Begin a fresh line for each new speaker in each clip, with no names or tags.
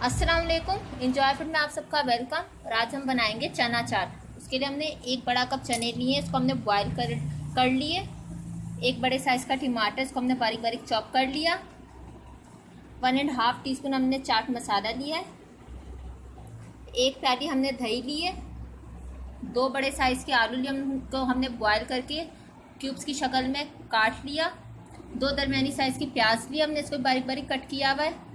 अस्सलाम वालेकुम। Enjoy food में आप सबका वेलकम। और आज हम बनाएंगे चना चाट। उसके लिए हमने एक बड़ा कप चने लिए, इसको हमने बॉईल कर लिए। एक बड़े साइज़ का टमाटर, इसको हमने बारीक बारीक चॉप कर लिया। 1.5 टीस्पून हमने चाट मसाला लिया है। एक प्याली हमने दही ली है। 2 बड़े साइज़ के आलू लिए, उनको हमने बॉयल करके क्यूब्स की शक्ल में काट लिया। 2 दरमियानी साइज़ की प्याज ली हमने, इसको बारीक बारीक कट किया हुआ है।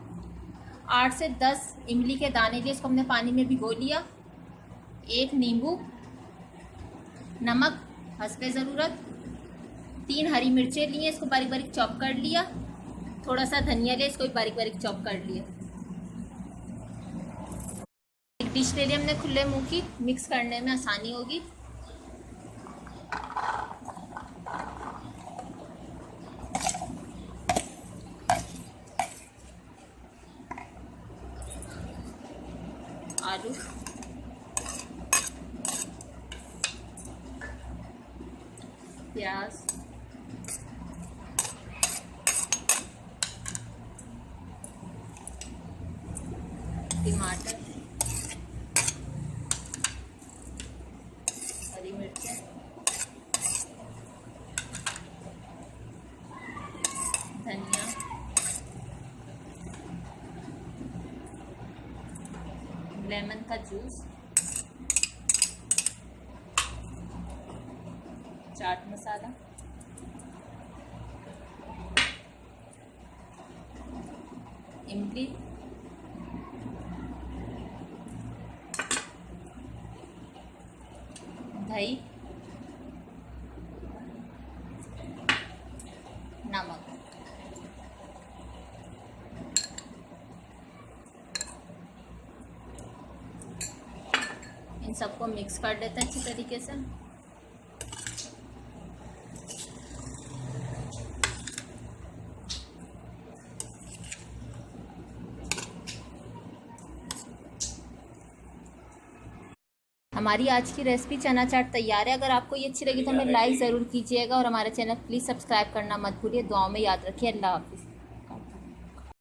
8 से 10 इमली के दाने लिए, इसको हमने पानी में भिगो लिया। 1 नींबू, नमक हस्बे ज़रूरत। 3 हरी मिर्चें लिए, इसको बारीक बारीक चॉप कर लिया। थोड़ा सा धनिया लिया, इसको भी बारीक बारीक चॉप कर लिया। एक डिश ले ली हमने खुले मुंह की, मिक्स करने में आसानी होगी। आलू, प्याज, टमाटर, हरी मिर्चें, धनिया, लेमन का जूस, चाट मसाला, इमली, दही, नमक। इन सबको मिक्स कर देते हैं अच्छी तरीके से। हमारी आज की रेसिपी चना चाट तैयार है। अगर आपको ये अच्छी लगी तो हमें लाइक ज़रूर कीजिएगा और हमारे चैनल प्लीज़ सब्सक्राइब करना मत भूलिए। दुआओं में याद रखिए। अल्लाह हाफिज़।